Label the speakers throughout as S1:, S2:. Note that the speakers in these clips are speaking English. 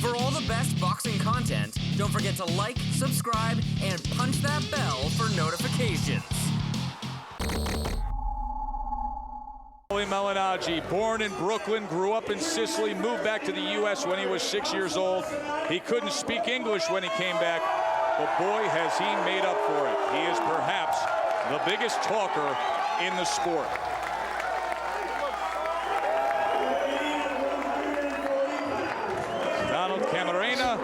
S1: For all the best boxing content, don't forget to like, subscribe, and punch that bell for notifications.
S2: Paulie Malignaggi, born in Brooklyn, grew up in Sicily, moved back to the U.S. when he was 6 years old. He couldn't speak English when he came back, but boy, has he made up for it. He is perhaps the biggest talker in the sport. Donald Camarena,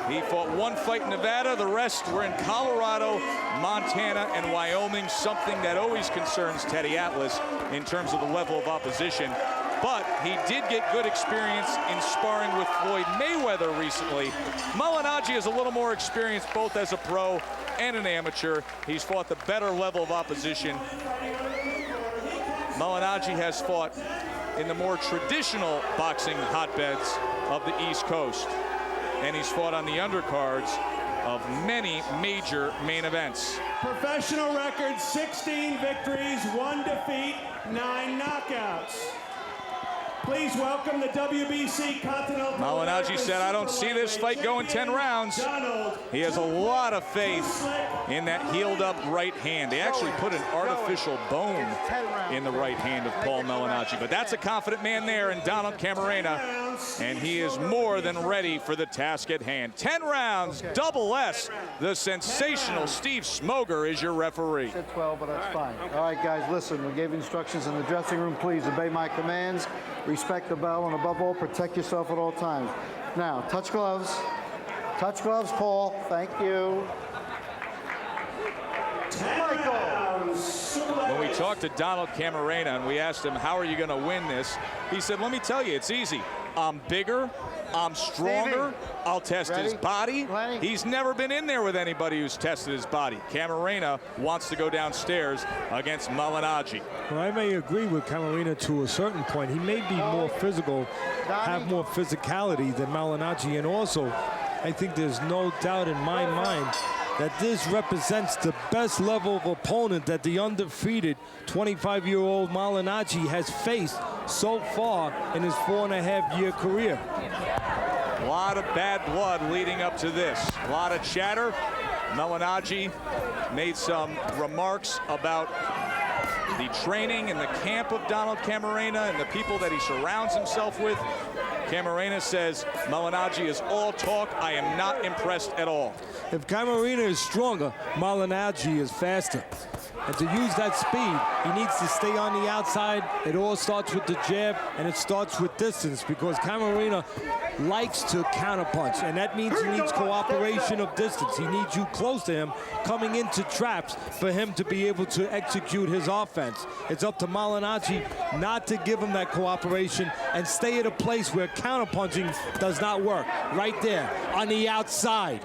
S2: he fought one fight in Nevada, the rest were in Colorado, Montana, and Wyoming, something that always concerns Teddy Atlas in terms of the level of opposition. But he did get good experience in sparring with Floyd Mayweather recently. Malignaggi has a little more experience both as a pro and an amateur. He's fought the better level of opposition. Malignaggi has fought in the more traditional boxing hotbeds of the East Coast, and he's fought on the undercards of many major main events.
S3: Professional record, 16 victories, 1 defeat, 9 knockouts. Please welcome the WBC Continental.
S2: Malignaggi said, I don't see this fight going 10 rounds. He has a lot of faith in that healed up right hand. They actually put an artificial bone in the right hand of Paul Malignaggi, but that's a confident man there in Donald Camarena, and he is more than ready for the task at hand. 10 rounds, double S. The sensational Steve Smoger is your referee.
S4: Said 12, but that's fine. All right, guys, listen, we gave instructions in the dressing room. Please obey my commands. Respect the bell, and above all, protect yourself at all times. Now, touch gloves. Touch gloves, Paul. Thank you. Michael.
S2: When we talked to Donald Camarena and we asked him, how are you going to win this? He said, let me tell you, it's easy. I'm bigger, I'm stronger, I'll test his body. He's never been in there with anybody who's tested his body. Camarena wants to go downstairs against Malignaggi.
S5: Well, I may agree with Camarena to a certain point. He may be more physical, have more physicality than Malignaggi, and also, I think there's no doubt in my mind that this represents the best level of opponent that the undefeated 25-year-old Malignaggi has faced so far in his 4.5-year career.
S2: A lot of bad blood leading up to this. A lot of chatter. Malignaggi made some remarks about the training and the camp of Donald Camarena and the people that he surrounds himself with. Camarena says, Malignaggi is all talk. I am not impressed at all.
S5: If Camarena is stronger, Malignaggi is faster. And to use that speed, he needs to stay on the outside. It all starts with the jab, and it starts with distance, because Camarena likes to counterpunch, and that means he needs cooperation of distance. He needs you close to him, coming into traps for him to be able to execute his offense. It's up to Malignaggi not to give him that cooperation and stay at a place where counterpunching does not work. Right there, on the outside.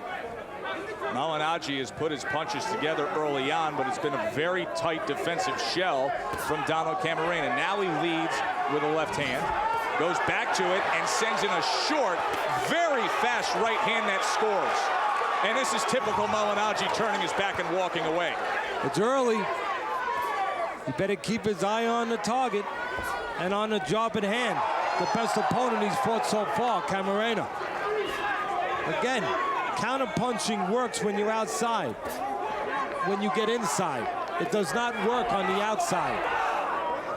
S2: Malignaggi has put his punches together early on, but it's been a very tight defensive shell from Donald Camarena. Now he leads with a left hand, goes back to it, and sends in a short, very fast right hand that scores. And this is typical Malignaggi, turning his back and walking away.
S5: It's early. He better keep his eye on the target and on the job at hand. The best opponent he's fought so far, Camarena. Again, counterpunching works when you're outside. When you get inside, it does not work on the outside.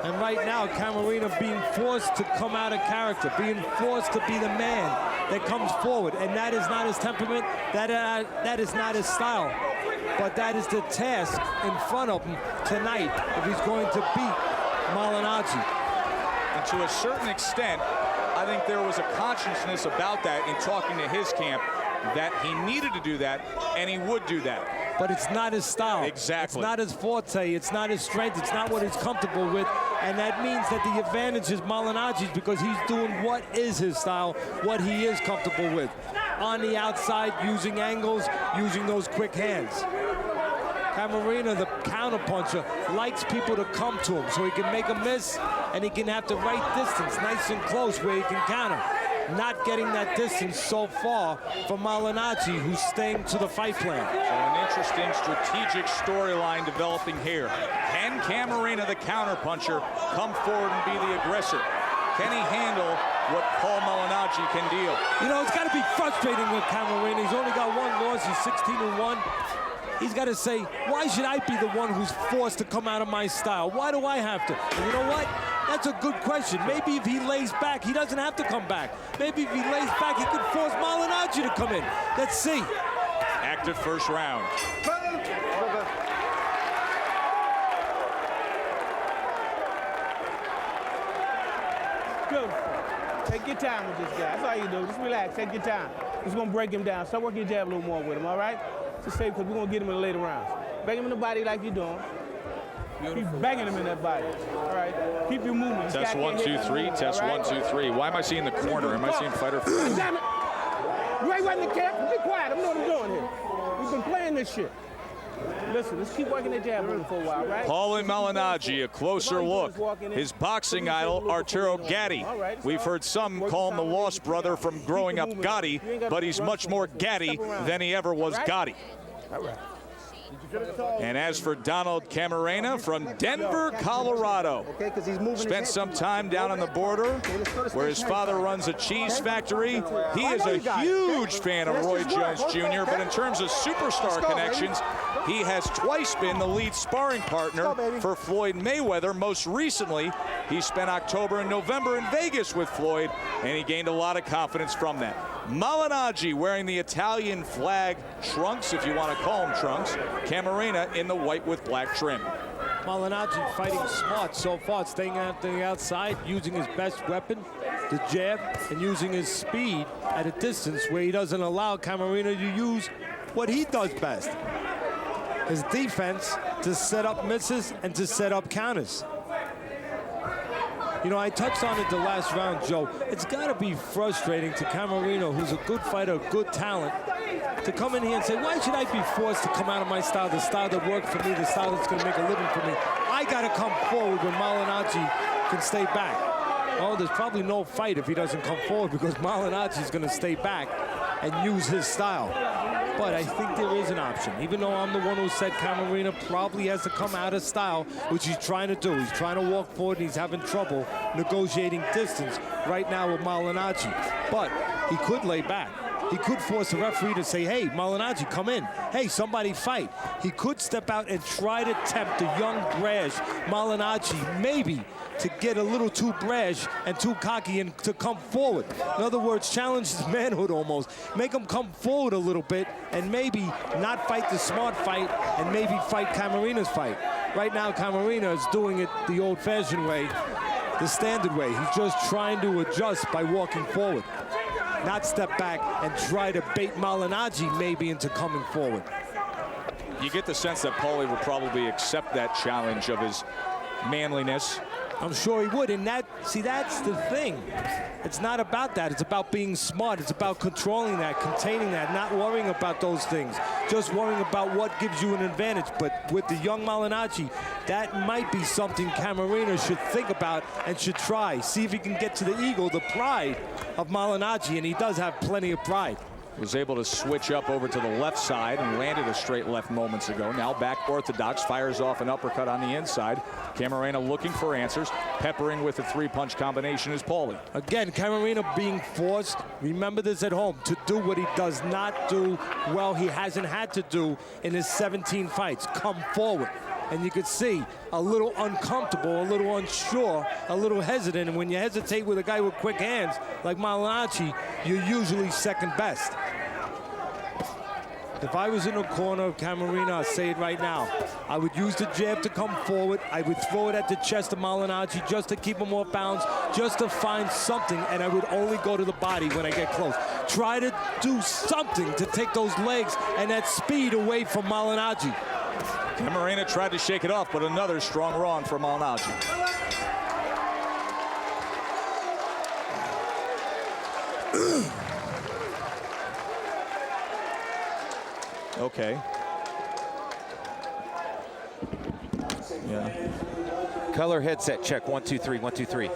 S5: And right now, Camarena being forced to come out of character, being forced to be the man that comes forward. And that is not his temperament, that is not his style. But that is the task in front of him tonight if he's going to beat Malignaggi.
S2: And to a certain extent, I think there was a consciousness about that in talking to his camp, that he needed to do that, and he would do that.
S5: But it's not his style.
S2: Exactly.
S5: It's not his forte. It's not his strength. It's not what he's comfortable with. And that means that the advantage is Malignaggi's, because he's doing what is his style, what he is comfortable with. On the outside, using angles, using those quick hands. Camarena, the counterpuncher, likes people to come to him so he can make a miss and he can have the right distance, nice and close, where he can counter. Not getting that distance so far for Malignaggi, who's staying to the fight plan.
S2: So an interesting strategic storyline developing here. Can Camarena, the counterpuncher, come forward and be the aggressor? Can he handle what Paul Malignaggi can deal.
S5: You know, it's got to be frustrating with Camarena. He's only got one loss. He's 16-1. He's got to say, why should I be the one who's forced to come out of my style? Why do I have to? And you know what? That's a good question. Maybe if he lays back, he doesn't have to come back. Maybe if he lays back, he could force Malignaggi to come in. Let's see.
S2: Active first round.
S6: Good. Take your time with this guy. That's all you do. Just relax. Take your time. Just going to break him down. Start working your jab a little more with him, all right? Just say, because we're going to get him in the later rounds. Bang him in the body like you're doing. Keep banging him in that body. All right. Keep your movement.
S2: Test 1, 2, 3. Test 1, 2, 3. Why am I seeing the corner? Am I seeing fighter?
S6: Damn it. You ain't running the camp. Be quiet. I know what I'm doing here. We've been playing this shit. Listen, let's keep working the jab with him for a while, right?
S2: Paulie Malignaggi, a closer look. His boxing idol, Arturo Gatti. We've heard some call him the lost brother from growing up Gotti, but he's much more Gatti than he ever was Gotti.
S6: All right.
S2: And as for Donald Camarena from Denver, Colorado, spent some time down on the border where his father runs a cheese factory. He is a huge fan of Roy Jones Jr., but in terms of superstar connections, he has twice been the lead sparring partner for Floyd Mayweather. Most recently, he spent October and November in Vegas with Floyd, and he gained a lot of confidence from that. Malignaggi wearing the Italian flag trunks, if you want to call them trunks. Camarena in the white with black trim.
S5: Malignaggi fighting smart so far, staying out the outside, using his best weapon, the jab, and using his speed at a distance where he doesn't allow Camarena to use what he does best. His defense to set up misses and to set up counters. You know, I touched on it the last round, Joe. It's got to be frustrating to Camarena, who's a good fighter, good talent, to come in here and say, why should I be forced to come out of my style, the style that worked for me, the style that's going to make a living for me? I got to come forward when Malignaggi can stay back. Oh, there's probably no fight if he doesn't come forward because Malignaggi is going to stay back and use his style. But I think there is an option. Even though I'm the one who said Camarena probably has to come out of style, which he's trying to do. He's trying to walk forward, and he's having trouble negotiating distance right now with Malignaggi. But he could lay back. He could force the referee to say, hey, Malignaggi, come in. Hey, somebody fight. He could step out and try to tempt the young, brash Malignaggi, maybe, to get a little too brash and too cocky and to come forward. In other words, challenge his manhood almost. Make him come forward a little bit and maybe not fight the smart fight and maybe fight Camarena's fight. Right now, Camarena is doing it the old-fashioned way, the standard way. He's just trying to adjust by walking forward, not step back and try to bait Malignaggi maybe into coming forward.
S2: You get the sense that Paulie will probably accept that challenge of his manliness.
S5: I'm sure he would, and see, that's the thing. It's not about that. It's about being smart. It's about controlling that, containing that, not worrying about those things, just worrying about what gives you an advantage. But with the young Malignaggi, that might be something Camarena should think about and should try. See if he can get to the ego, the pride of Malignaggi, and he does have plenty of pride.
S2: Was able to switch up over to the left side and landed a straight left moments ago. Now back orthodox, fires off an uppercut on the inside. Camarena looking for answers, peppering with a three-punch combination is Paulie.
S5: Again, Camarena being forced, remember this at home, to do what he does not do well, he hasn't had to do in his 17 fights, come forward. And you could see a little uncomfortable, a little unsure, a little hesitant. And when you hesitate with a guy with quick hands like Malignaggi, you're usually second best. If I was in the corner of Camarena, I'll say it right now, I would use the jab to come forward. I would throw it at the chest of Malignaggi just to keep him off balance, just to find something, and I would only go to the body when I get close. Try to do something to take those legs and that speed away from Malignaggi.
S2: Camarena tried to shake it off, but another strong wrong for Malignaggi. Okay. Yeah.
S7: Color headset check. 1 2 3 1 2 3.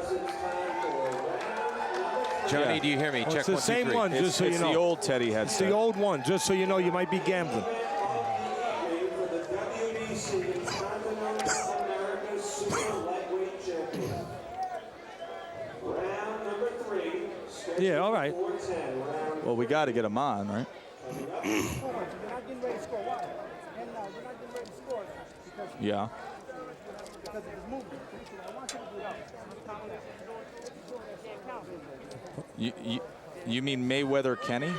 S7: Johnny,
S2: Yeah.
S7: do you hear me?
S5: Well,
S7: check
S5: it's the
S7: 1 2
S5: same
S7: 3.
S5: one, just so you
S2: It's
S5: know.
S2: the old Teddy headset.
S5: It's the old one, just so you know, you might be gambling.
S3: Round number 3.
S5: Yeah, all right.
S2: Well, we got to get him on, right? Yeah. You mean Mayweather Kenny?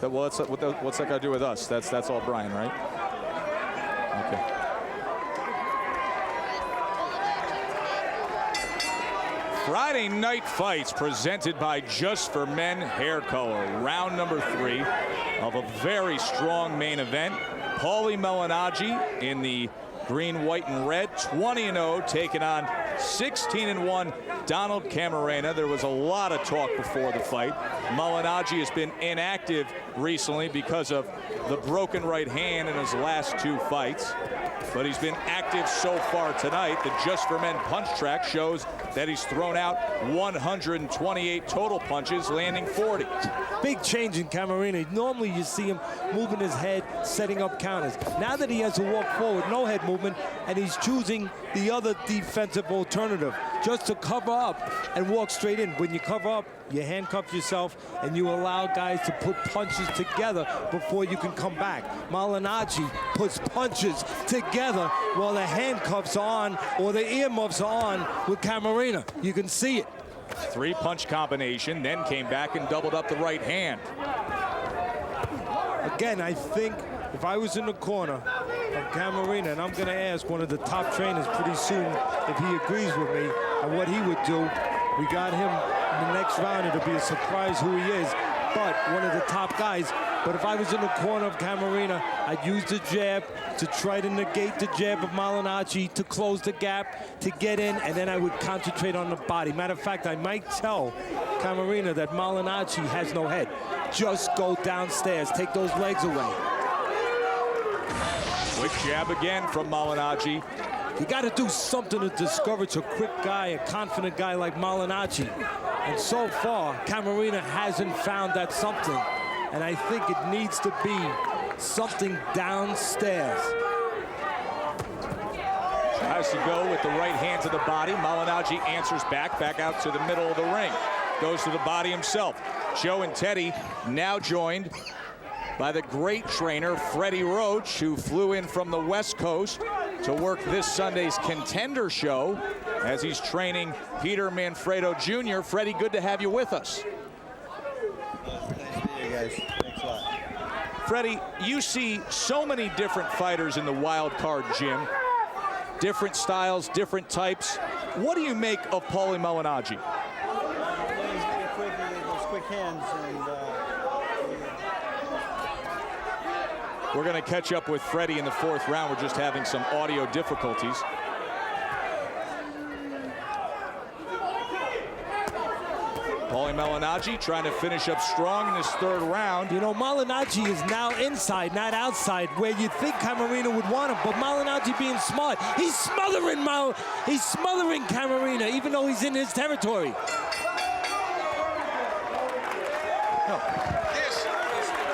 S2: Well, what's that got to do with us? That's all Brian, right? Okay. Friday night fights presented by Just for Men Hair Color. Round number 3 of a very strong main event. Paulie Malignaggi in the green, white, and red, 20-0, taking on 16-1 Donald Camarena. There was a lot of talk before the fight. Malignaggi has been inactive recently because of the broken right hand in his last 2 fights, but he's been active so far tonight. The Just for Men punch track shows that he's thrown out 128 total punches, landing 40.
S5: Big change in Camarena. Normally you see him moving his head, setting up counters. Now that he has to walk forward, no head movement, and he's choosing the other defensive alternative, just to cover up and walk straight in. When you cover up, you handcuff yourself and you allow guys to put punches together before you can come back. Malignaggi puts punches together while the handcuffs are on or the earmuffs are on with Camarena. You can see it.
S2: 3-punch combination, then came back and doubled up the right hand.
S5: Again, I think if I was in the corner of Camarena, and I'm going to ask one of the top trainers pretty soon if he agrees with me and what he would do. We got him in the next round. It'll be a surprise who he is, but one of the top guys. But if I was in the corner of Camarena, I'd use the jab to try to negate the jab of Malignaggi, to close the gap, to get in, and then I would concentrate on the body. Matter of fact, I might tell Camarena that Malignaggi has no head. Just go downstairs, take those legs away.
S2: Quick jab again from Malignaggi.
S5: You got to do something to discourage a quick guy, a confident guy like Malignaggi. And so far, Camarena hasn't found that something. And I think it needs to be something downstairs.
S2: Tries to go with the right hand to the body. Malignaggi answers back out to the middle of the ring. Goes to the body himself. Joe and Teddy now joined by the great trainer, Freddie Roach, who flew in from the West Coast to work this Sunday's Contender show as he's training Peter Manfredo Jr. Freddie, good to have you with us.
S8: Hey guys, thanks a lot.
S2: Freddie, you see so many different fighters in the wild card gym. Different styles, different types. What do you make of Paulie Malignaggi?
S8: He's very quick, he has those quick hands, and
S2: we're going to catch up with Freddie in the 4th round. We're just having some audio difficulties. Paulie Malignaggi trying to finish up strong in this 3rd round.
S5: You know, Malignaggi is now inside, not outside, where you'd think Camarena would want him. But Malignaggi being smart, he's smothering Camarena, even though he's in his territory.
S2: No.
S9: This is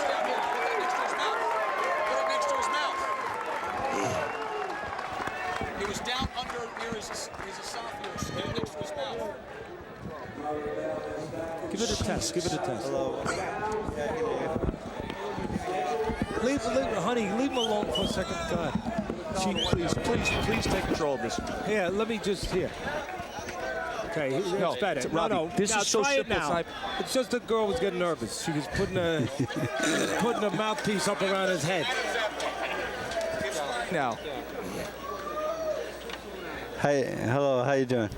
S9: down here, put it next to his mouth. Put it next to his mouth. He was down under near his esophagus, put it next to his mouth.
S5: Give it a test, give it a test.
S8: hello.
S5: Honey, leave him alone for a second. Go ahead.
S2: Please take control of this.
S5: Here, let me just, here. Okay, it's better.
S2: Robbie, this
S5: now
S2: is so
S5: try
S2: simple.
S5: it now. It's just the girl was getting nervous. She was putting a, mouthpiece up around his head.
S2: Now,
S8: Hi, hello, how you doing?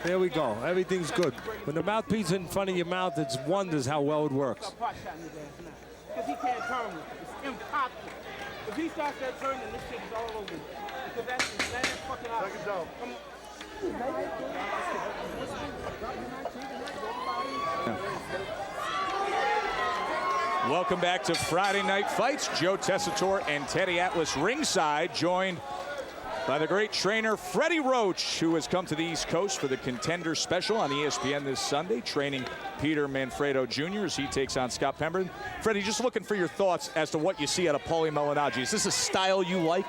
S5: There we go. Everything's good. When the mouthpiece in front of your mouth, it wonders how well it works.
S6: Because he can't turn with it. It's impossible. If he starts that turn, then this shit is all over. Because that's fucking out. Come on.
S2: welcome back to Friday Night Fights. Joe Tessitore and Teddy Atlas ringside, joined by the great trainer Freddie Roach, who has come to the East Coast for the Contender Special on ESPN this Sunday, training Peter Manfredo Jr. as he takes on Scott Pemberton. Freddie, just looking for your thoughts as to what you see out of Paulie Malignaggi. Is this a style you like?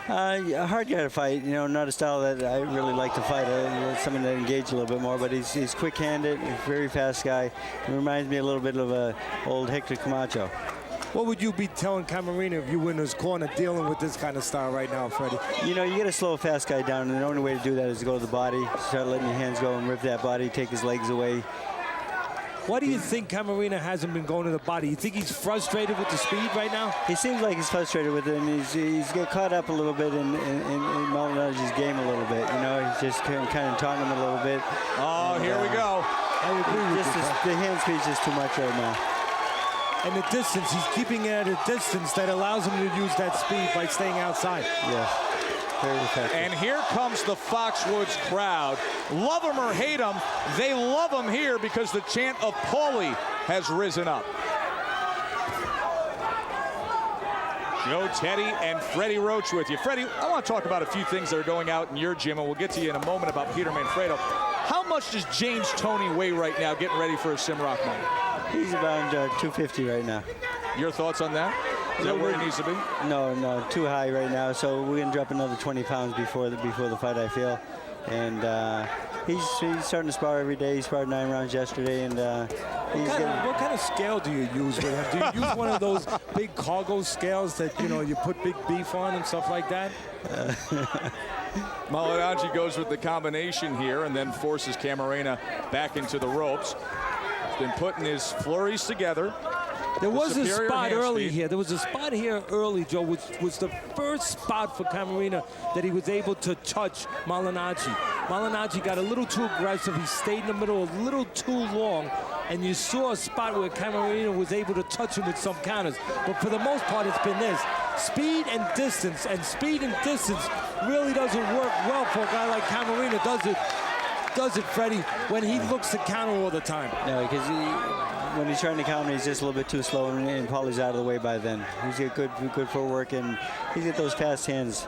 S8: A hard guy to fight, you know, not a style that I really like to fight. Someone that engage a little bit more, but he's quick-handed, very fast guy. He reminds me a little bit of old Hector Camacho.
S5: What would you be telling Camarena if you were in his corner dealing with this kind of style right now, Freddie?
S8: You know, you got to slow a fast guy down, and the only way to do that is to go to the body, start letting your hands go and rip that body, take his legs away.
S5: Why do you think Camarena hasn't been going to the body? You think he's frustrated with the speed right now?
S8: He seems like he's frustrated with it, and he's got caught up a little bit in Malinaggi's game a little bit. You know, he's just kind of taunting him a little bit.
S2: Oh, and, here we go.
S5: I agree with you.
S8: The hand speed's just too much right now.
S5: And the distance, he's keeping it at a distance that allows him to use that speed by staying outside.
S8: Yes. Very effective.
S2: And here comes the Foxwoods crowd. Love him or hate him, they love him here because the chant of Paulie has risen up. Joe, Teddy, and Freddie Roach with you. Freddie, I want to talk about a few things that are going out in your gym, and we'll get to you in a moment about Peter Manfredo. How much does James Toney weigh right now getting ready for a Simrock moment?
S8: He's around 250 right now.
S2: Your thoughts on that? Is that where he needs to be?
S8: No, too high right now. So we're gonna drop another 20 pounds before the fight, I feel. And he's starting to spar every day. He sparred 9 rounds yesterday, and
S5: what kind of scale do you use with him? Do you use one of those big cargo scales that you put big beef on and stuff like that?
S2: Malignaggi goes with the combination here and then forces Camarena back into the ropes. He's been putting his flurries together.
S5: There was a spot early here. There was a spot here early, Joe, which was the first spot for Camarena that he was able to touch Malignaggi. Malignaggi got a little too aggressive. He stayed in the middle a little too long, and you saw a spot where Camarena was able to touch him with some counters. But for the most part, it's been this. Speed and distance, and speed and distance really doesn't work well for a guy like Camarena, does it, Freddie, when he looks to counter all the time?
S8: No, because when he's trying to counter, he's just a little bit too slow, and Paulie's out of the way by then. He's got good footwork, and he's got those fast hands.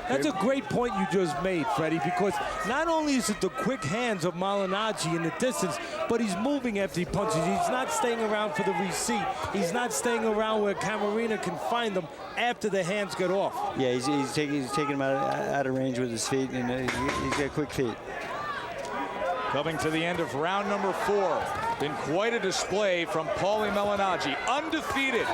S5: That's a great point you just made, Freddie, because not only is it the quick hands of Malignaggi in the distance, but he's moving after he punches. He's not staying around for the receipt. He's not staying around where Camarena can find them after the hands get off.
S8: Yeah, he's taking him out of range with his feet, and he's got quick feet.
S2: Coming to the end of round number 4. Been quite a display from Paulie Malignaggi. Undefeated.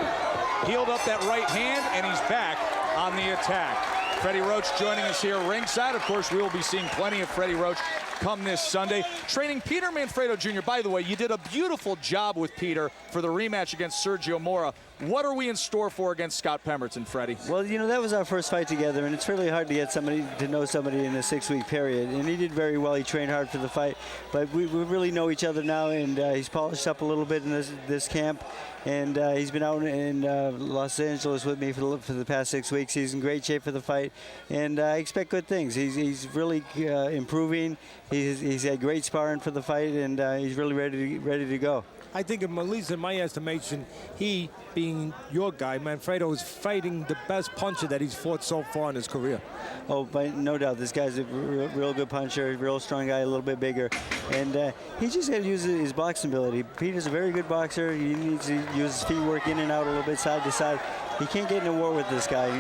S2: Healed up that right hand, and he's back on the attack. Freddie Roach joining us here ringside. Of course, we will be seeing plenty of Freddie Roach come this Sunday. Training Peter Manfredo Jr. By the way, you did a beautiful job with Peter for the rematch against Sergio Mora. What are we in store for against Scott Pemberton, Freddie?
S8: Well, that was our first fight together, and it's really hard to get somebody to know somebody in a 6-week period. And he did very well. He trained hard for the fight, but we really know each other now, and he's polished up a little bit in this camp. And he's been out in Los Angeles with me for the past 6 weeks. He's in great shape for the fight, and I expect good things. He's really improving. He's had great sparring for the fight, and he's really ready to go.
S5: I think, at least in my estimation, he, being your guy, Manfredo, is fighting the best puncher that he's fought so far in his career.
S8: Oh, but no doubt, this guy's a real good puncher, real strong guy, a little bit bigger, and he just got to use his boxing ability. Peter's a very good boxer. He needs to use his feet work in and out a little bit, side to side. He can't get in a war with this guy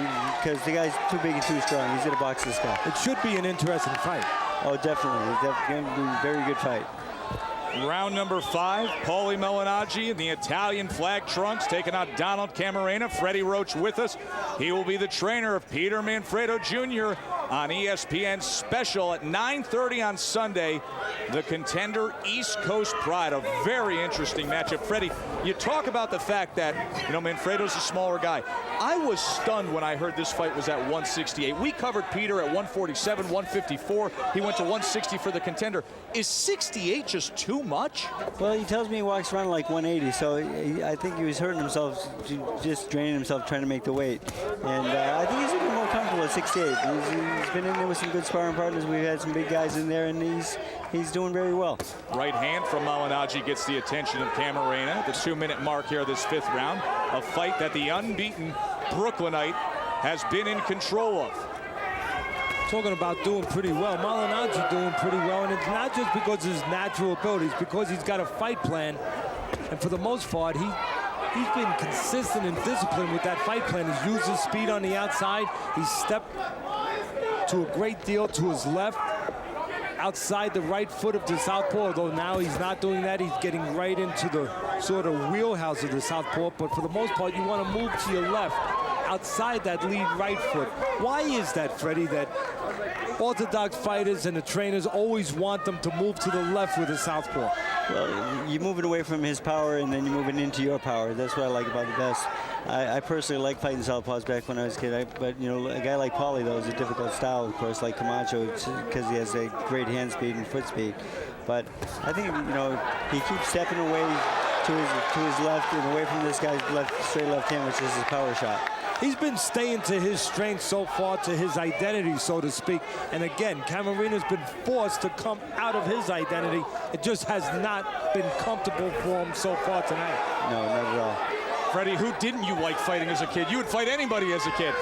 S8: because the guy's too big and too strong. He's going to box this guy.
S5: It should be an interesting fight.
S8: Oh, definitely. It's definitely going to be a very good fight.
S2: Round number 5, Paulie Malignaggi in the Italian flag trunks taking out Donald Camarena. Freddie Roach with us. He will be the trainer of Peter Manfredo Jr. on ESPN Special at 9:30 on Sunday. The Contender East Coast Pride, a very interesting matchup. Freddie, you talk about the fact that, Manfredo's a smaller guy. I was stunned when I heard this fight was at 168. We covered Peter at 147, 154. He went to 160 for the Contender. Is 68 just too much?
S8: Well, he tells me he walks around like 180, so I think he was hurting himself, just draining himself trying to make the weight. And I think he's a little more comfortable at 68. He's been in there with some good sparring partners. We've had some big guys in there, and he's doing very well.
S2: Right hand from Malignaggi gets the attention of Camarena at the 2-minute mark here of this 5th round. A fight that the unbeaten Brooklynite has been in control of.
S5: Talking about doing pretty well. Malignaggi doing pretty well, and it's not just because of his natural abilities, because he's got a fight plan, and for the most part, he's been consistent and disciplined with that fight plan. He's used his speed on the outside. He's stepped to a great deal to his left, outside the right foot of the southpaw, although now he's not doing that. He's getting right into the sort of wheelhouse of the southpaw, but for the most part, you want to move to your left, outside that lead right foot. Why is that, Freddie, that orthodox fighters and the trainers always want them to move to the left with the southpaw?
S8: Well, you're moving away from his power, and then you're moving into your power. That's what I like about the best. I personally like fighting southpaws back when I was a kid, but you know, a guy like Paulie, though, is a difficult style, of course, like Camacho, because he has a great hand speed and foot speed. But I think, you know, he keeps stepping away to his left and away from this guy's straight left hand, which is his power shot.
S5: He's been staying to his strength so far, to his identity, so to speak. And again, Camarina's been forced to come out of his identity. It just has not been comfortable for him so far tonight.
S8: No, not at all.
S2: Freddie, who didn't you like fighting as a kid? You would fight anybody as a kid.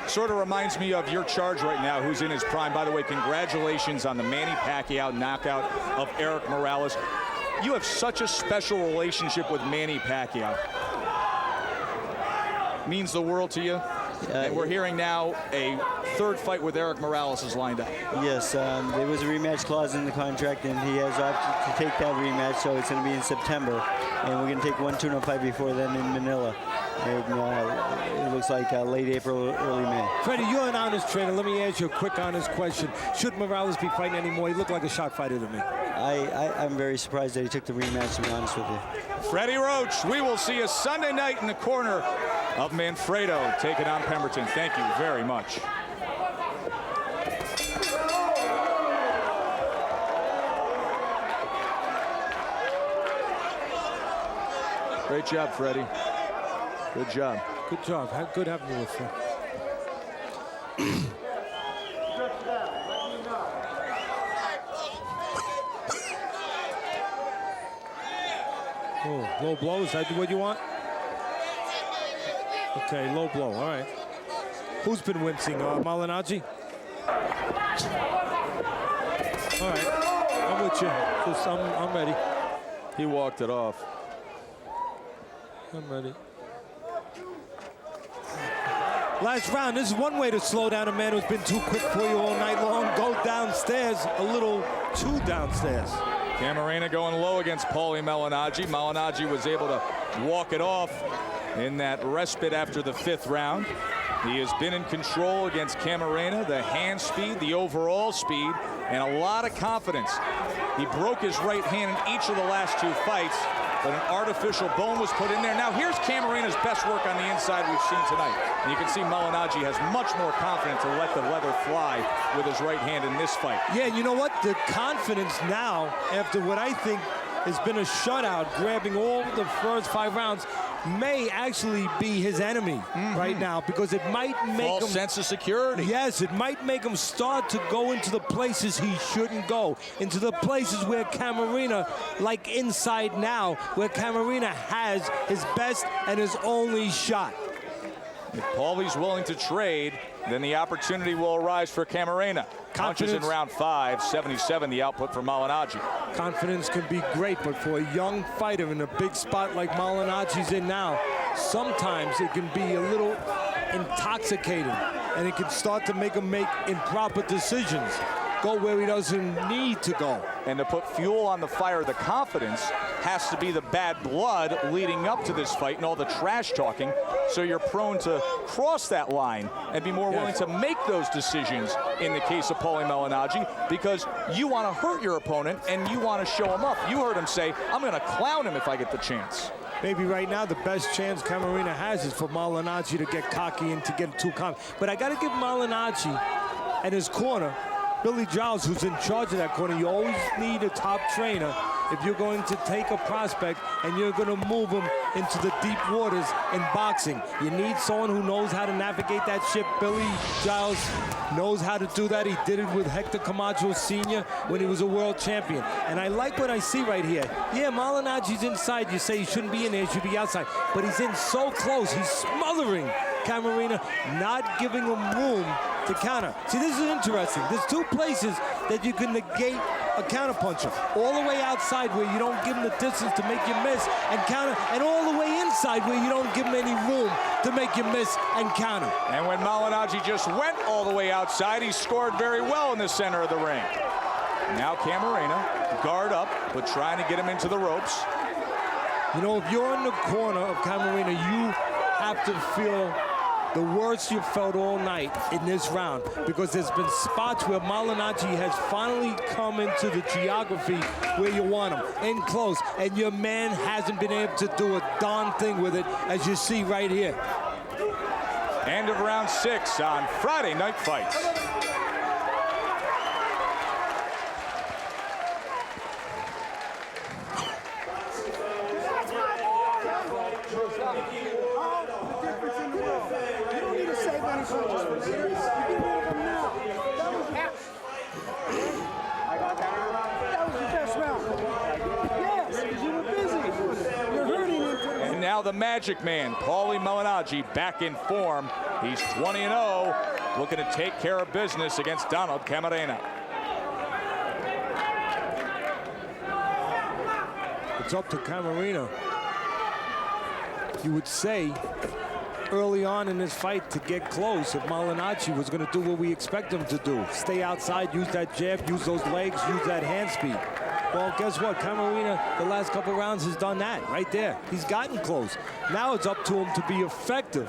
S2: Sort of reminds me of your charge right now, who's in his prime. By the way, congratulations on the Manny Pacquiao knockout of Erik Morales. You have such a special relationship with Manny Pacquiao. Means the world to you. And we're hearing now a third fight with Erik Morales is lined up.
S8: Yes, there was a rematch clause in the contract, and he has opted to take that rematch, so it's going to be in September. And we're going to take one tune-up fight before then in Manila. And, it looks like late April, early May.
S5: Freddie, you're an honest trainer. Let me ask you a quick honest question. Should Morales be fighting anymore? He looked like a shot fighter to me.
S8: I'm very surprised that he took the rematch, to be honest with you.
S2: Freddie Roach, we will see you Sunday night in the corner of Manfredo taking on Pemberton. Thank you very much. Great job, Freddie. Good job.
S5: Good job. Good having you with you. Oh, low blow, is that what you want? Okay, low blow, all right. Who's been wincing, Malignaggi? All right, I'm with you. Just, I'm ready.
S2: He walked it off.
S5: I'm ready. Last round, this is one way to slow down a man who's been too quick for you all night long. Go downstairs, a little too downstairs.
S2: Camarena going low against Paulie Malignaggi. Malignaggi was able to walk it off in that respite after the 5th round. He has been in control against Camarena, the hand speed, the overall speed, and a lot of confidence. He broke his right hand in each of the last 2 fights, but an artificial bone was put in there. Now here's Camarena's best work on the inside we've seen tonight. And you can see Malignaggi has much more confidence to let the leather fly with his right hand in this fight.
S5: Yeah, you know what? The confidence now, after what I think has been a shutout, grabbing all the first 5 rounds, may actually be his enemy right now, because it might make him...
S2: False sense of security.
S5: Yes, it might make him start to go into the places he shouldn't go, into the places where Camarena, like inside now, where Camarena has his best and his only shot.
S2: If Paulie's willing to trade, then the opportunity will arise for Camarena. Punches in round 5, 77 the output for Malignaggi.
S5: Confidence can be great, but for a young fighter in a big spot like Malignaggi's in now, sometimes it can be a little intoxicating, and it can start to make him make improper decisions, go where he doesn't need to go.
S2: And to put fuel on the fire, the confidence has to be the bad blood leading up to this fight and all the trash talking, so you're prone to cross that line and be more willing to make those decisions in the case of Paulie Malignaggi, because you want to hurt your opponent and you want to show him up. You heard him say, I'm going to clown him if I get the chance.
S5: Maybe right now the best chance Camarena has is for Malignaggi to get cocky and to get too confident. But I got to give Malignaggi and his corner, Billy Giles, who's in charge of that corner. You always need a top trainer if you're going to take a prospect and you're going to move him into the deep waters in boxing. You need someone who knows how to navigate that ship. Billy Giles knows how to do that. He did it with Hector Camacho Sr. when he was a world champion. And I like what I see right here. Yeah, Malignaggi's inside. You say he shouldn't be in there, he should be outside. But he's in so close. He's smothering Camarena, not giving him room to counter. See, this is interesting. There's 2 places that you can negate a counterpuncher. All the way outside where you don't give him the distance to make you miss and counter, and all the way inside where you don't give him any room to make you miss and counter.
S2: And when Malignaggi just went all the way outside, he scored very well in the center of the ring. Now Camarena, guard up, but trying to get him into the ropes.
S5: You know, if you're in the corner of Camarena, you have to feel the worst you've felt all night in this round, because there's been spots where Malignaggi has finally come into the geography where you want him, in close, and your man hasn't been able to do a darn thing with it, as you see right here.
S2: End of round 6 on Friday Night Fights. And now the Magic Man, Paulie Malignaggi, back in form. He's 20-0, looking to take care of business against Donald Camarena.
S5: It's up to Camarena. You would say early on in this fight to get close if Malignaggi was going to do what we expect him to do. Stay outside, use that jab, use those legs, use that hand speed. Well, guess what? Camarena, the last couple rounds, has done that right there. He's gotten close. Now it's up to him to be effective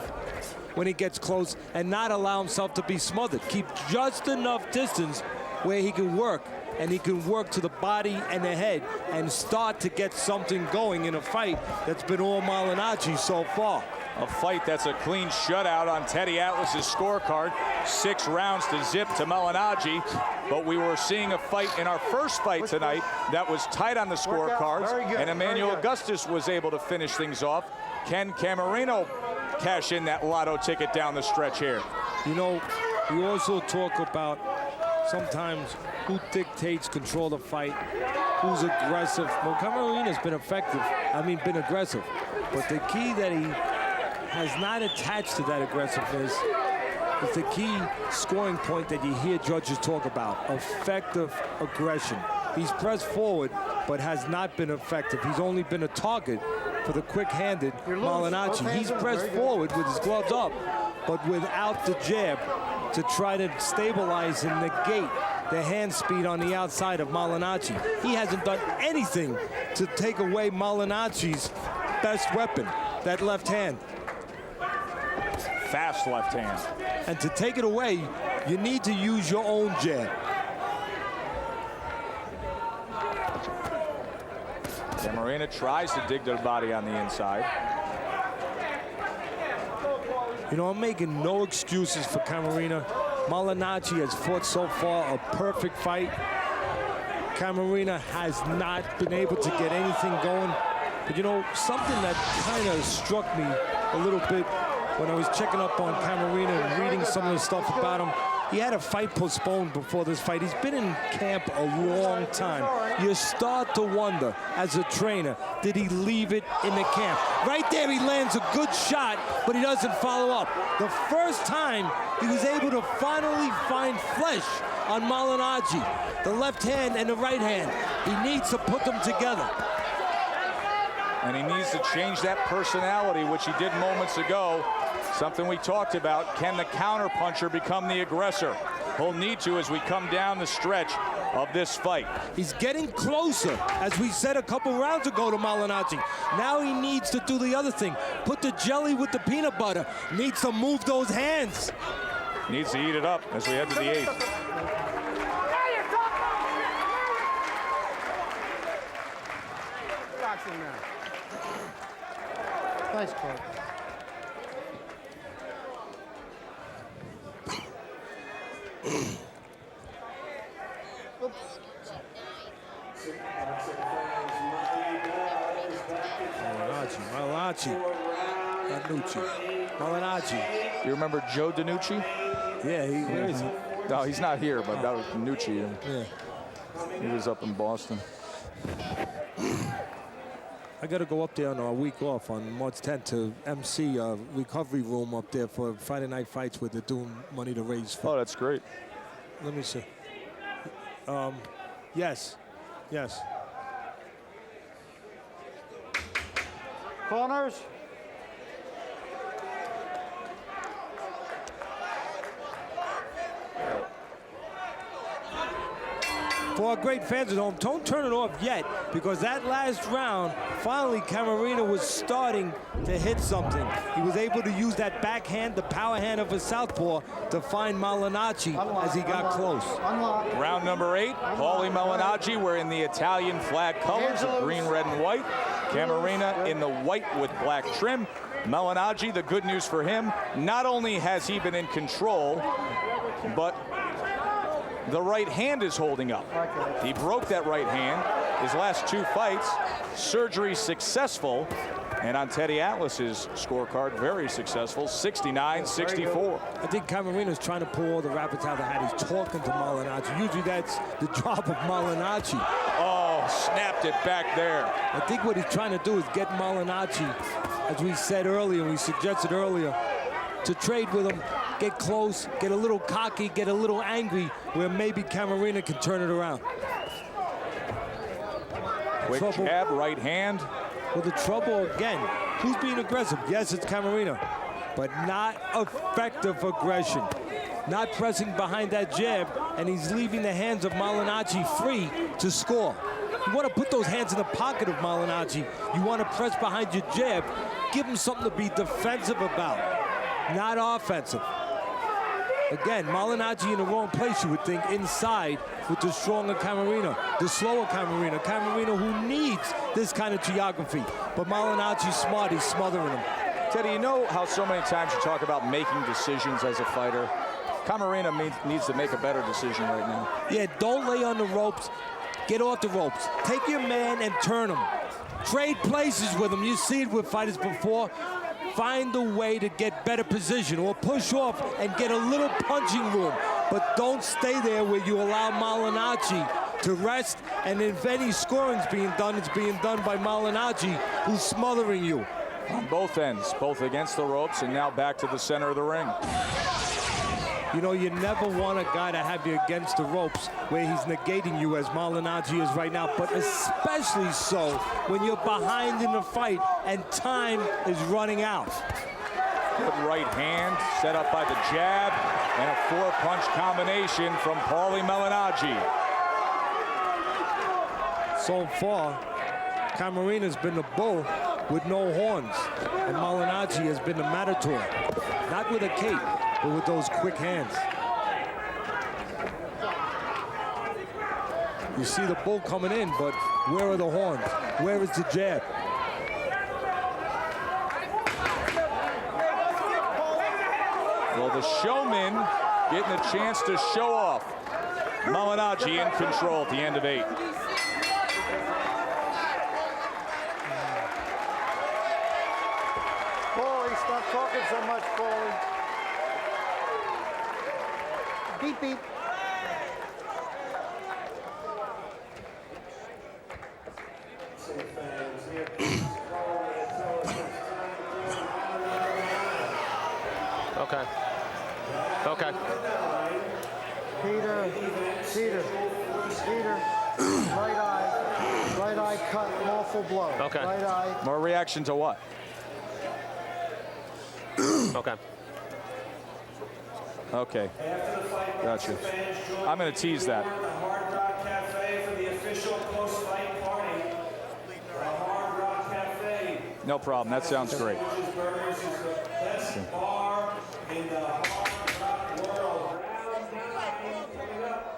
S5: when he gets close and not allow himself to be smothered. Keep just enough distance where he can work, and he can work to the body and the head and start to get something going in a fight that's been all Malignaggi so far.
S2: A fight that's a clean shutout on Teddy Atlas's scorecard. 6 rounds to zip to Malignaggi. But we were seeing a fight in our first fight tonight that was tight on the scorecards, and Emmanuel Augustus was able to finish things off. Can Camarena cash in that lotto ticket down the stretch here?
S5: You know, we also talk about sometimes who dictates control of the fight, who's aggressive. Well, Camarena's been effective, been aggressive. But the key that he has not attached to that aggressiveness is the key scoring point that you hear judges talk about, effective aggression. He's pressed forward, but has not been effective. He's only been a target for the quick-handed Malignaggi. He's pressed forward with his gloves up, but without the jab to try to stabilize and negate the hand speed on the outside of Malignaggi. He hasn't done anything to take away Malignaggi's best weapon, that left hand.
S2: Fast left hand.
S5: And to take it away, you need to use your own jab.
S2: Camarena tries to dig to the body on the inside.
S5: You know, I'm making no excuses for Camarena. Malignaggi has fought so far a perfect fight. Camarena has not been able to get anything going. But you know, something that kind of struck me a little bit when I was checking up on Camarena and reading some of the stuff about him. He had a fight postponed before this fight. He's been in camp a long time. You start to wonder, as a trainer, did he leave it in the camp? Right there, he lands a good shot, but he doesn't follow up. The first time he was able to finally find flesh on Malignaggi, the left hand and the right hand. He needs to put them together.
S2: And he needs to change that personality, which he did moments ago. Something we talked about. Can the counterpuncher become the aggressor? He'll need to as we come down the stretch of this fight.
S5: He's getting closer, as we said a couple rounds ago, to Malignaggi. Now he needs to do the other thing. Put the jelly with the peanut butter. Needs to move those hands.
S2: Needs to eat it up as we head to the 8th.
S4: Nice, Clark.
S2: Malignaggi. You remember Joe DiNucci?
S5: Yeah, where is he?
S2: No, he's not here, but that was DiNucci.
S5: Yeah.
S2: He was up in Boston.
S5: I got to go up there on our week off on March 10th to MC a recovery room up there for Friday Night Fights where they're doing money to raise.
S2: Oh, that's great.
S5: Let me see. Yes. Yes.
S4: Corners.
S5: For our great fans at home, don't turn it off yet, because that last round, finally Camarena was starting to hit something. He was able to use that backhand, the power hand of a southpaw, to find Malinacci as he got close.
S2: Round number 8, Paulie Malignaggi. We're in the Italian flag colors of green, red, and white. Camarena in the white with black trim. Malignaggi, the good news for him, not only has he been in control, but the right hand is holding up. He broke that right hand his last 2 fights. Surgery successful. And on Teddy Atlas's scorecard, very successful, 69-64.
S5: I think Camarena's trying to pull all the rabbits out of the hat. He's talking to Malinacci. Usually that's the job of Malinacci.
S2: Oh, snapped it back there.
S5: I think what he's trying to do is get Malinacci, as we said earlier, we suggested earlier, to trade with him, get close, get a little cocky, get a little angry, where maybe Camarena can turn it around.
S2: Quick jab, right hand.
S5: Well, the trouble, again, who's being aggressive? Yes, it's Camarena, but not effective aggression. Not pressing behind that jab, and he's leaving the hands of Malinacci free to score. You want to put those hands in the pocket of Malinacci. You want to press behind your jab. Give him something to be defensive about, not offensive. Again, Malinacci in the wrong place, you would think, inside with the stronger Camarena, the slower Camarena. Camarena who needs this kind of geography. But Malinacci's smart, he's smothering him.
S2: Teddy, you know how so many times you talk about making decisions as a fighter? Camarena needs to make a better decision right now.
S5: Yeah, don't lay on the ropes. Get off the ropes. Take your man and turn him. Trade places with him. You see it with fighters before. Find a way to get better position or push off and get a little punching room. But don't stay there where you allow Malinacci to rest. And if any scoring's being done, it's being done by Malinacci, who's smothering you.
S2: On both ends, both against the ropes and now back to the center of the ring.
S5: You know, you never want a guy to have you against the ropes where he's negating you as Malinacci is right now, but especially so when you're behind in the fight and time is running out.
S2: Good right hand set up by the jab and a 4-punch combination from Paulie Malignaggi.
S5: So far, Camarena's been the bull with no horns, and Malinacci has been the matador, not with a cape, but with those quick hands. You see the bull coming in, but where are the horns? Where is the jab?
S2: Well, the showman getting a chance to show off. Malignaggi in control at the end of 8.
S4: Paulie, stop talking so much, Paulie. Beep, beep.
S10: Okay. Okay.
S4: Peter, right eye cut, lawful blow.
S10: Okay.
S4: Right eye.
S2: More reaction to what?
S10: Okay.
S2: Okay. Gotcha. I'm going to tease that.
S3: Hard Rock Cafe for the official close fight party. The Hard Rock Cafe.
S2: No problem. That sounds great.
S3: Burgers is the best bar in the Hard Rock world. Round 9 coming up.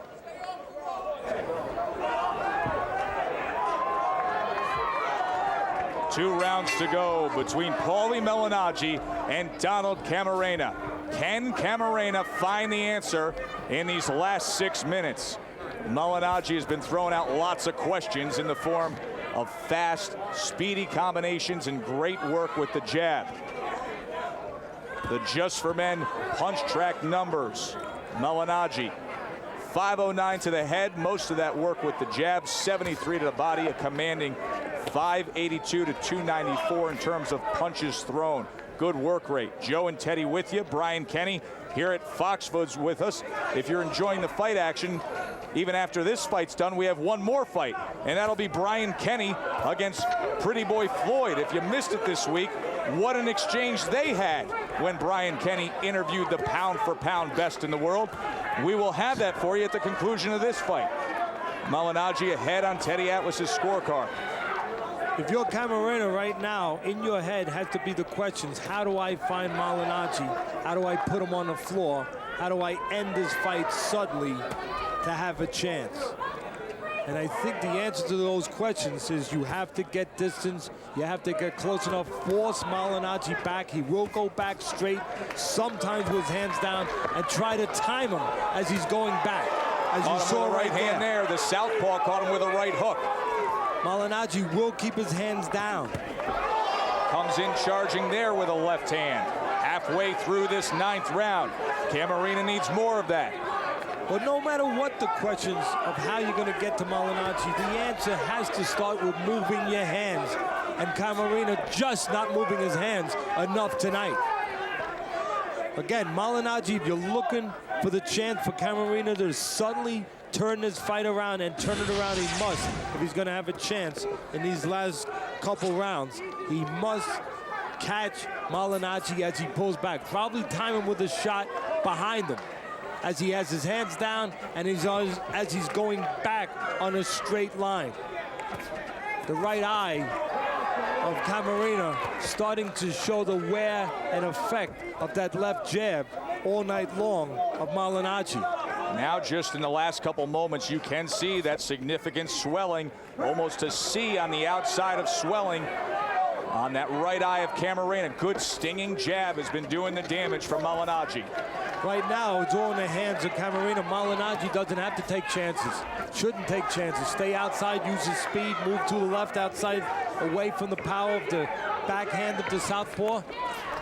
S2: 2 rounds to go between Paulie Malignaggi and Donald Camarena. Can Camarena find the answer in these last 6 minutes? Malignaggi has been throwing out lots of questions in the form of fast, speedy combinations and great work with the jab. The Just for Men punch track numbers. Malignaggi, 509 to the head, most of that work with the jab, 73 to the body, a commanding 582 to 294 in terms of punches thrown. Good work rate. Joe and Teddy with you. Brian Kenny here at Foxwoods with us. If you're enjoying the fight action, even after this fight's done, we have one more fight, and that'll be Brian Kenny against Pretty Boy Floyd. If you missed it this week, what an exchange they had when Brian Kenny interviewed the pound-for-pound best in the world. We will have that for you at the conclusion of this fight. Malignaggi ahead on Teddy Atlas's scorecard.
S5: If you're Camarena right now, in your head has to be the questions: how do I find Malignaggi? How do I put him on the floor? How do I end this fight suddenly to have a chance? And I think the answer to those questions is you have to get distance, you have to get close enough, force Malignaggi back. He will go back straight, sometimes with his hands down, and try to time him as he's going back. As you saw right
S2: hand there, the southpaw caught him with a right hook.
S5: Malignaggi will keep his hands down.
S2: Comes in charging there with a left hand. Halfway through this 9th round. Camarena needs more of that.
S5: But no matter what the questions of how you're going to get to Malignaggi, the answer has to start with moving your hands. And Camarena just not moving his hands enough tonight. Again, Malignaggi, if you're looking for the chance for Camarena to suddenly turn this fight around and turn it around, he must. If he's going to have a chance in these last couple rounds, he must catch Malignaggi as he pulls back. Probably time him with a shot behind him as he has his hands down and as he's going back on a straight line. The right eye of Camarena starting to show the wear and effect of that left jab all night long of Malignaggi.
S2: Now just in the last couple moments, you can see that significant swelling, almost a C on the outside of swelling on that right eye of Camarena. Good stinging jab has been doing the damage for Malignaggi.
S5: Right now, it's all in the hands of Camarena. Malignaggi doesn't have to take chances. Shouldn't take chances. Stay outside, use his speed, move to the left outside, away from the power of the backhand of the southpaw,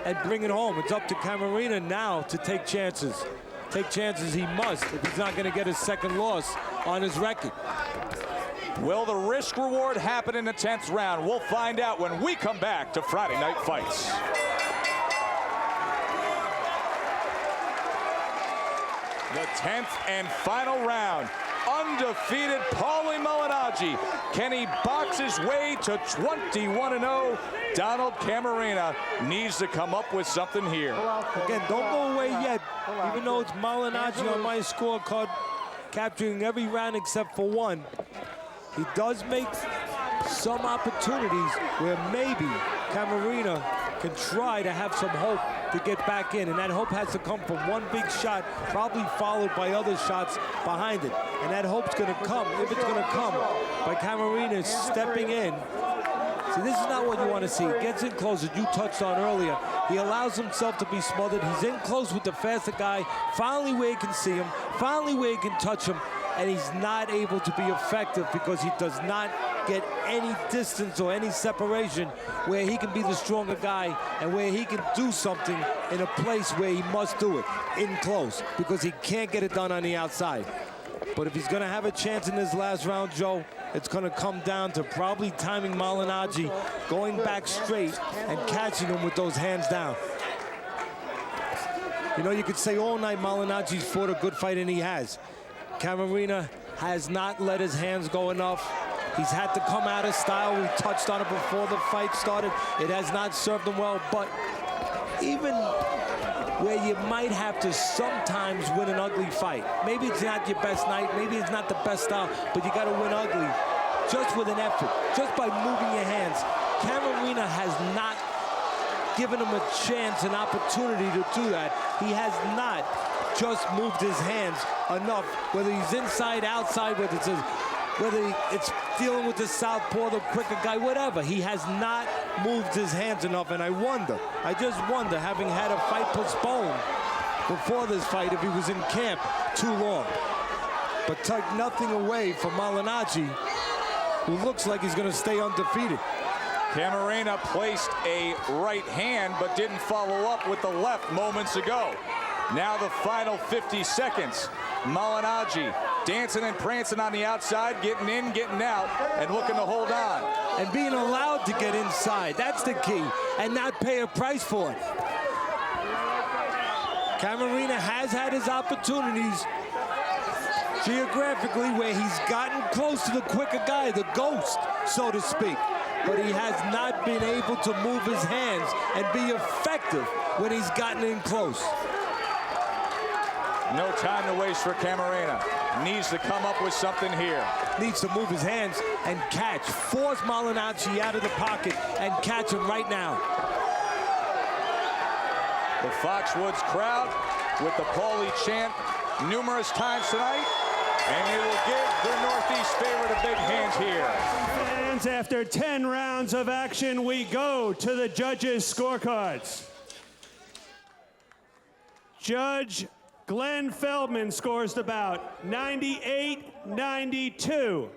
S5: and bring it home. It's up to Camarena now to take chances. Take chances he must if he's not going to get his second loss on his record.
S2: Will the risk reward happen in the 10th round? We'll find out when we come back to Friday Night Fights. The 10th and final round. Undefeated Paulie Malignaggi. Can he box his way to 21-0? Donald Camarena needs to come up with something here.
S5: Again, don't go away yet. Even though it's Malignaggi on my scorecard, capturing every round except for one, he does make some opportunities where maybe Camarena can try to have some hope to get back in, and that hope has to come from one big shot, probably followed by other shots behind it. And that hope's going to come, if it's going to come, by Camarena stepping in. See, this is not what you want to see. He gets in close, as you touched on earlier. He allows himself to be smothered. He's in close with the faster guy, finally where he can see him, finally where he can touch him, and he's not able to be effective because he does not get any distance or any separation where he can be the stronger guy and where he can do something in a place where he must do it, in close, because he can't get it done on the outside. But if he's going to have a chance in this last round, Joe, it's going to come down to probably timing Malignaggi, going back straight and catching him with those hands down. You know, you could say all night Malignaggi's fought a good fight, and he has. Camarena has not let his hands go enough. He's had to come out of style. We touched on it before the fight started. It has not served him well, but even where you might have to sometimes win an ugly fight. Maybe it's not your best night, maybe it's not the best style, but you got to win ugly just with an effort, just by moving your hands. Camarena has not given him a chance, an opportunity to do that. He has not just moved his hands enough, whether he's inside, outside, whether it's dealing with the southpaw, the quicker guy, whatever. He has not moved his hands enough, and I just wonder, having had a fight postponed before this fight, if he was in camp too long. But took nothing away from Malignaggi, who looks like he's going to stay undefeated.
S2: Camarena placed a right hand, but didn't follow up with the left moments ago. Now the final 50 seconds. Malignaggi dancing and prancing on the outside, getting in, getting out, and looking to hold on.
S5: And being allowed to get inside, that's the key, and not pay a price for it. Camarena has had his opportunities geographically where he's gotten close to the quicker guy, the ghost, so to speak. But he has not been able to move his hands and be effective when he's gotten in close.
S2: No time to waste for Camarena. Needs to come up with something here.
S5: Needs to move his hands and catch. Force Malinaggi out of the pocket and catch him right now.
S2: The Foxwoods crowd with the Paulie chant numerous times tonight, and they will give the Northeast favorite a big hand here.
S11: Fans, after 10 rounds of action, we go to the judges' scorecards. Judge Glenn Feldman scores the bout 98-92.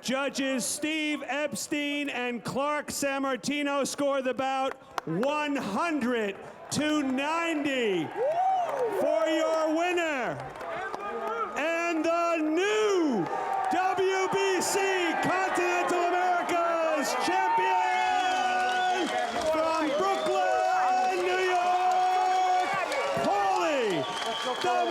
S11: Judges Steve Epstein and Clark Sammartino score the bout 100-90. For your winner and the new WBC Continental America's champion from Brooklyn, New York, Paulie, the